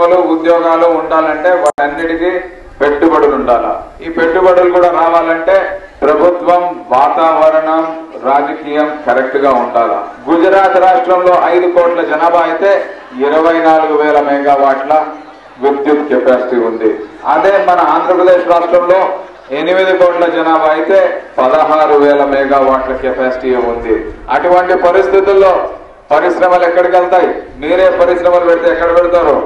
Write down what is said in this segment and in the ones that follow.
పరిశ్రమలు ఉద్యోగాలు ఉండాలంటే వాటన్నిటికీ పెట్టుబడులు ఉండాలా. ఈ పెట్టుబడులు కూడా రావాలంటే ప్రభుత్వం వాతావరణం రాజకీయం కరెక్ట్ గా ఉండాలా. గుజరాత్ రాష్ట్రంలో 5 కోట్ల జనాభా అయితే 24,000 మెగావాట్ల విద్యుత్ కెపాసిటీ ఉంది. అదే మన ఆంధ్రప్రదేశ్ రాష్ట్రంలో 8 కోట్ల జనాభా అయితే 16,000 మెగావాట్ల కెపాసిటీ ఉంది. అటువంటి పరిస్థితుల్లో పరిశ్రమలు ఎక్కడికి వెళ్తాయి? మీరే పరిశ్రమలు పెడితే ఎక్కడ పెడతారు?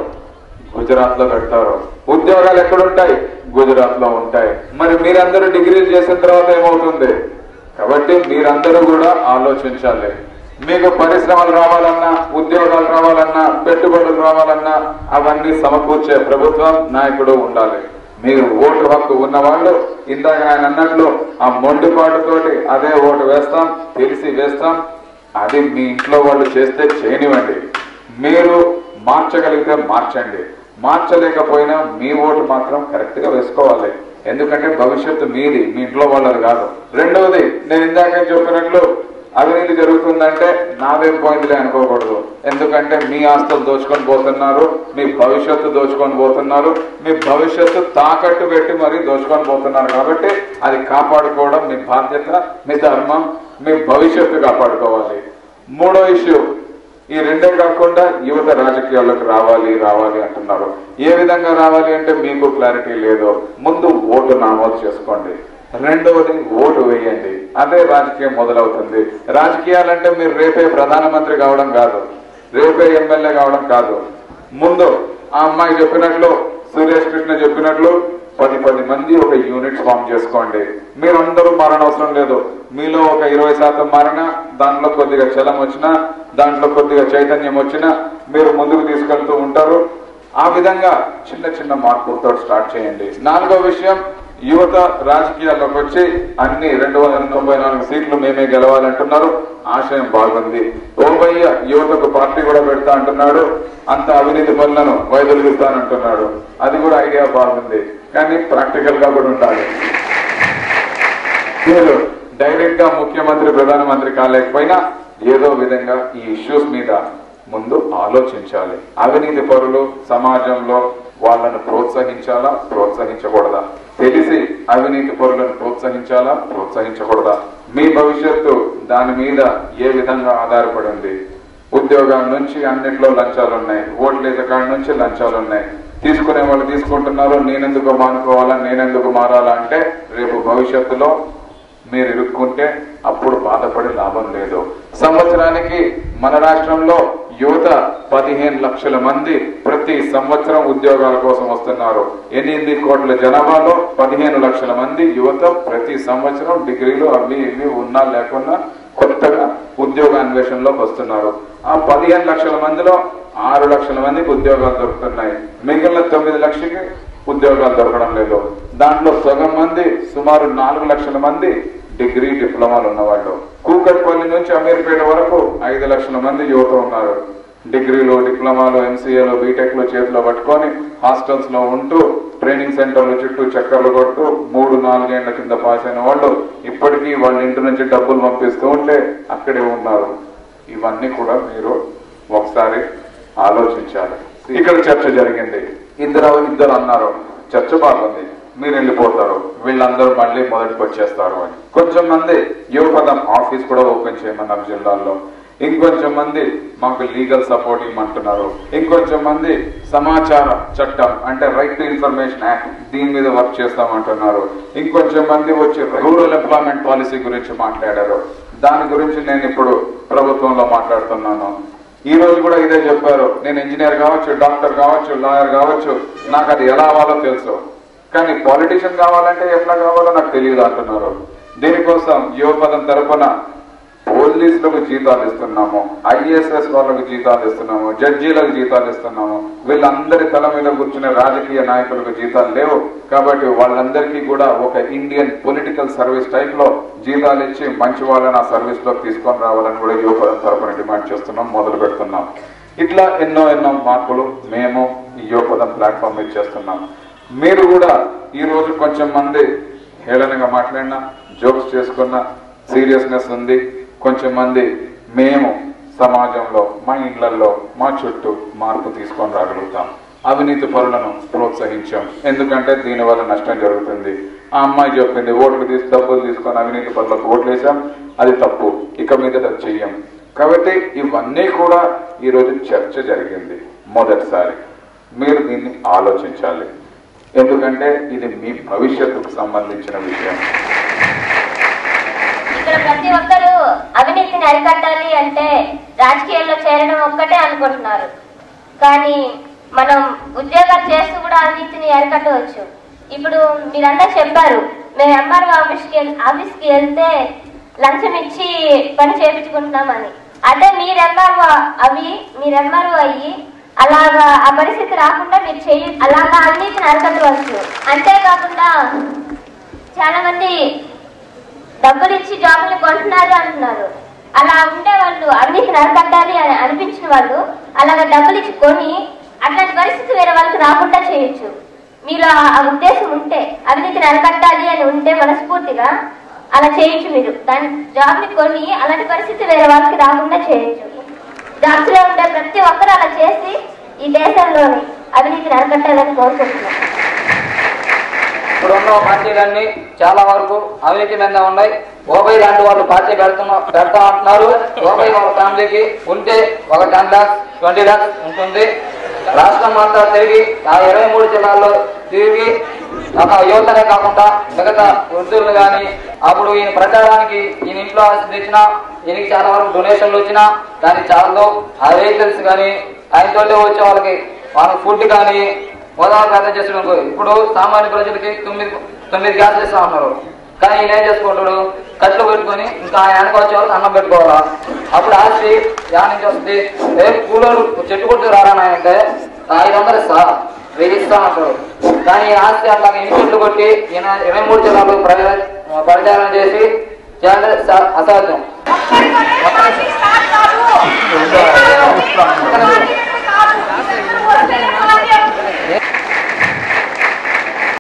గుజరాత్ లో పెడతారు. ఉద్యోగాలు ఎక్కడుంటాయి? గుజరాత్ లో ఉంటాయి. మరి మీరందరూ డిగ్రీలు చేసిన తర్వాత ఏమవుతుంది? కాబట్టి మీరందరూ కూడా ఆలోచించాలి. మీకు పరిశ్రమలు రావాలన్నా, ఉద్యోగాలు రావాలన్నా, పెట్టుబడులు రావాలన్నా అవన్నీ సమకూర్చే ప్రభుత్వం, నాయకుడు ఉండాలి. మీరు ఓటు హక్కు ఉన్నవాళ్ళు ఇందాక ఆయన అన్నట్లు ఆ మొండిపాటుతోటి అదే ఓటు వేస్తాం, తెలిసి వేస్తాం, అది మీ ఇంట్లో వాళ్ళు చేస్తే చేయనివ్వండి. మీరు మార్చగలిగితే మార్చండి. మార్చలేకపోయినా మీ ఓటు మాత్రం కరెక్ట్ గా వేసుకోవాలి. ఎందుకంటే భవిష్యత్తు మీది, మీ ఇంట్లో వాళ్ళది కాదు. రెండవది, నేను ఇందాక చెప్పినట్లు అవినీతి జరుగుతుందంటే నాదేం పోయిందిలే అనుకోకూడదు. ఎందుకంటే మీ ఆస్తులు దోచుకొని పోతున్నారు, మీ భవిష్యత్తు దోచుకొని పోతున్నారు, మీ భవిష్యత్తు తాకట్టు పెట్టి మరీ దోచుకొని పోతున్నారు. కాబట్టి అది కాపాడుకోవడం మీ బాధ్యత, మీ ధర్మం, మీ భవిష్యత్తు కాపాడుకోవాలి. మూడో ఇష్యూ, ఈ రెండే కాకుండా యువత రాజకీయాల్లోకి రావాలి అంటున్నారు. ఏ విధంగా రావాలి అంటే మీకు క్లారిటీ లేదు. ముందు ఓటు నమోదు చేసుకోండి. రెండవది ఓటు వేయండి. అదే రాజకీయం మొదలవుతుంది. రాజకీయాలంటే మీరు రేపే ప్రధానమంత్రి కావడం కాదు, రేపే ఎమ్మెల్యే కావడం కాదు. ముందు ఆ అమ్మాయి చెప్పినట్లు, సురేష్ కృష్ణ చెప్పినట్లు 10 మంది ఒక యూనిట్ ఫామ్ చేసుకోండి. మీరందరూ మారనవసరం లేదు. మీలో ఒక 20% మారినా, దాంట్లో కొద్దిగా చలం వచ్చినా, దాంట్లో కొద్దిగా చైతన్యం వచ్చినా మీరు ముందుకు తీసుకెళ్తూ ఉంటారు. ఆ విధంగా చిన్న మార్పులతో స్టార్ట్ చేయండి. నాలుగో విషయం, యువత రాజకీయాల్లోకి వచ్చి అన్ని 294 సీట్లు మేమే గెలవాలంటున్నారు. ఆశయం బాగుంది. ఓబయ్య యువతకు పార్టీ కూడా పెడతా అంటున్నాడు. అంత అవినీతి పనులను వైదొలిగిస్తానంటున్నాడు. అది కూడా ఐడియా బాగుంది. కానీ ప్రాక్టికల్ గా కూడా ఉండాలి. మీరు డైరెక్ట్ గా ముఖ్యమంత్రి ప్రధానమంత్రి కాలేకపోయినా ఏదో విధంగా ఈ ఇష్యూస్ మీద ముందు ఆలోచించాలి. అవినీతి పరులు సమాజంలో వాళ్ళను ప్రోత్సహించాలా, ప్రోత్సహించకూడదా? తెలిసి అవినీతి పరులను ప్రోత్సహించాలా, ప్రోత్సహించకూడదా? మీ భవిష్యత్తు దాని మీద ఏ విధంగా ఆధారపడి ఉంది? ఉద్యోగాల నుంచి అన్నిట్లో లంచాలు ఉన్నాయి, ఓట్లేసే కాడి నుంచి లంచాలు ఉన్నాయి. తీసుకునే వాళ్ళు తీసుకుంటున్నారు. నేనెందుకు మానుకోవాలా, నేనెందుకు మారాలా అంటే రేపు భవిష్యత్తులో మీరు ఇరుక్కుంటే అప్పుడు బాధపడి లాభం లేదు. సంవత్సరానికి మన రాష్ట్రంలో యువత 15 లక్షల మంది ప్రతి సంవత్సరం ఉద్యోగాల కోసం వస్తున్నారు. 8 కోట్ల జనాభాలో 15 లక్షల మంది యువత ప్రతి సంవత్సరం డిగ్రీలు అవి ఇవి ఉన్నా లేకున్నా కొత్తగా ఉద్యోగ అన్వేషణలోకి వస్తున్నారు. ఆ 15 లక్షల మందిలో 6 లక్షల మందికి ఉద్యోగాలు దొరుకుతున్నాయి. మిగిలిన 9 లక్షలకి ఉద్యోగాలు దొరకడం లేదు. దాంట్లో సగం మంది, సుమారు 4 లక్షల మంది డిగ్రీ డిప్లొమాలు ఉన్నవాళ్ళు. కూకట్పల్లి నుంచి అమీర్పేట వరకు 5 లక్షల మంది యువత ఉన్నారు. డిగ్రీలు, డిప్లొమాలు, ఎంసీఏలు, బీటెక్లు చేతిలో పట్టుకొని హాస్టల్స్ లో ఉంటూ ట్రైనింగ్ సెంటర్ల చుట్టూ చక్కర్లు కొడుతూ 3-4 ఏళ్ల కింద పాస్ అయిన వాళ్ళు ఇప్పటికీ వాళ్ళ ఇంటి నుంచి డబ్బులు పంపిస్తూ ఉంటే అక్కడే ఉన్నారు. ఇవన్నీ కూడా మీరు ఒకసారి ఆలోచించాలి. ఇక్కడ చర్చ జరిగింది. ఇద్దరు అన్నారు, చర్చ బాగుంది, మీరు వెళ్ళిపోతారు, వీళ్ళందరూ మళ్ళీ మొదటికి వచ్చేస్తారు అని. కొంచెం మంది యువపదం ఆఫీస్ కూడా ఓపెన్ చేయమన్నారు జిల్లాల్లో. ఇంకొంచెం మంది మాకు లీగల్ సపోర్ట్ ఇవ్వమంటున్నారు. ఇంకొంచెం మంది సమాచార చట్టం అంటే రైట్ టు ఇన్ఫర్మేషన్ యాక్ట్ దీని మీద వర్క్ చేస్తామంటున్నారు. ఇంకొంచెం మంది వచ్చి రూరల్ ఎంప్లాయ్మెంట్ పాలసీ గురించి మాట్లాడారు. దాని గురించి నేను ఇప్పుడు ప్రభుత్వంలో మాట్లాడుతున్నాను. ఈ రోజు కూడా ఇదే చెప్పారు. నేను ఇంజనీర్ కావచ్చు, డాక్టర్ కావచ్చు, లాయర్ కావచ్చు, నాకు అది ఎలా అవ్వాలో తెలుసు, కానీ పాలిటిషియన్ కావాలంటే ఎట్లా కావాలో నాకు తెలియదు అంటున్నారు. దీనికోసం యువపదం తరఫున పోలీసులకు జీతాలు ఇస్తున్నాము, ఐఏఎస్ఎస్ వాళ్ళకు జీతాలు ఇస్తున్నాము, జడ్జీలకు జీతాలు ఇస్తున్నాము. వీళ్ళందరి తల మీద కూర్చునే రాజకీయ నాయకులకు జీతాలు లేవు. కాబట్టి వాళ్ళందరికీ కూడా ఒక ఇండియన్ పొలిటికల్ సర్వీస్ టైప్ లో జీతాలు ఇచ్చి మంచి వాళ్ళని ఆ సర్వీస్ లోకి తీసుకొని రావాలని కూడా యువపదం తరఫున డిమాండ్ చేస్తున్నాం, మొదలు పెడుతున్నాం. ఇట్లా ఎన్నో మార్పులు మేము ఈ యువపదం ప్లాట్ఫామ్ మీద చేస్తున్నాం. మీరు కూడా ఈ రోజు కొంచెం మంది హేళనగా మాట్లాడినా, జోక్స్ చేసుకున్నా, సీరియస్నెస్ ఉంది. కొంచెం మంది మేము సమాజంలో, మా ఇళ్లలో, మా చుట్టూ మార్పు తీసుకొని రాగలుగుతాం. అవినీతి పరులను ప్రోత్సహించాం. ఎందుకంటే దీనివల్ల నష్టం జరుగుతుంది. ఆ అమ్మాయి చెప్పింది ఓట్లు డబ్బులు తీసుకొని అవినీతి పరులకు ఓట్లేసాం, అది తప్పు, ఇక మీద అది చెయ్యం. కాబట్టి ఇవన్నీ కూడా ఈరోజు చర్చ జరిగింది. మొదటిసారి మీరు దీన్ని ఆలోచించాలి, ఎందుకంటే ఇది మీ భవిష్యత్తుకు సంబంధించిన విషయం. ఇక్కడ ప్రతి ఒక్కరూ అవినీతిని అరికట్టాలి అంటే రాజకీయాల్లో చేరడం ఒక్కటే అనుకుంటున్నారు. కానీ మనం ఉద్యోగాలు చేస్తూ కూడా అవినీతిని అరికట్టవచ్చు. ఇప్పుడు మీరందరూ చెప్పారు, మేము ఎంఆర్ఓ ఆఫీస్కి వెళ్తే లంచం ఇచ్చి పని చేయించుకుంటున్నామని. అదే మీరు ఎంఆర్ఓ అయ్యి అలాగా ఆ పరిస్థితి రాకుండా మీరు అలాగా అవినీతిని అరికట్టవచ్చు. అంతేకాకుండా చాలా మంది డబ్బులు ఇచ్చి జాబులు కొంటున్నారు అంటున్నారు. అలా ఉండే వాళ్ళు అవినీతిని అరికట్టాలి అని అనిపించిన వాళ్ళు అలాగా డబ్బులు ఇచ్చి కొని అట్లాంటి పరిస్థితి వేరే వాళ్ళకి రాకుండా చేయొచ్చు. మీరు ఆ ఉద్దేశం ఉంటే, అవినీతిని అరికట్టాలి అని ఉంటే మనస్ఫూర్తిగా అలా చేయొచ్చు. మీరు దాని జాబ్ని కొని అలాంటి పరిస్థితి వేరే వాళ్ళకి రాకుండా చేయొచ్చు. జాబ్స్ లో ఉండే ప్రతి ఒక్కరు అలా చేసి ఈ దేశంలోని అవినీతిని అరికట్టాలని కోరుకుంటున్నాం. ఇప్పుడున్న పార్టీలన్నీ చాలా వరకు అవినీతి మీద ఉన్నాయి. ఓబై లాంటి వాళ్ళు పార్టీ పెడతా అంటున్నారు. ఓబై వాళ్ళ ఫ్యామిలీకి ఉంటే ఒక 10 lakhs 20 lakhs ఉంటుంది. రాష్ట్రం అంతా తిరిగి ఆ 23 జిల్లాల్లో తిరిగి ఒక యువతనే కాకుండా మిగతా వృద్ధులను కానీ అప్పుడు ఈయన ప్రచారానికి ఈయన ఇంట్లో ఆస్తి తెచ్చినా ఈయనకి చాలా వరకు డొనేషన్లు వచ్చినా దానికి చాలదు. ఆ వెహికల్స్ కానీ ఆయనతోటే వచ్చే వాళ్ళకి ఫుడ్ కానీ హోదాలు పెద్ద చేసిన ఇప్పుడు సామాన్య ప్రజలకి 9 గ్యాస్ చేస్తా ఉన్నారు. కానీ ఈయన ఏం చేసుకుంటాడు, కట్లు పెట్టుకొని ఇంకా ఆయనకు వచ్చే వాళ్ళకి అన్నం పెట్టుకోవాలా. అప్పుడు ఆస్తి యాడ నుంచి వస్తుంది, కూలోరు చెట్టు కొట్టు రారానంటే 500 ఇస్తా 1000 ఇస్తా అంటారు. కానీ ఈ ఆస్తి అట్లా ఎన్ని చెట్లు కొట్టి ఈయన 23 జిల్లాలు ప్రచారం చేసి అసాధ్యం.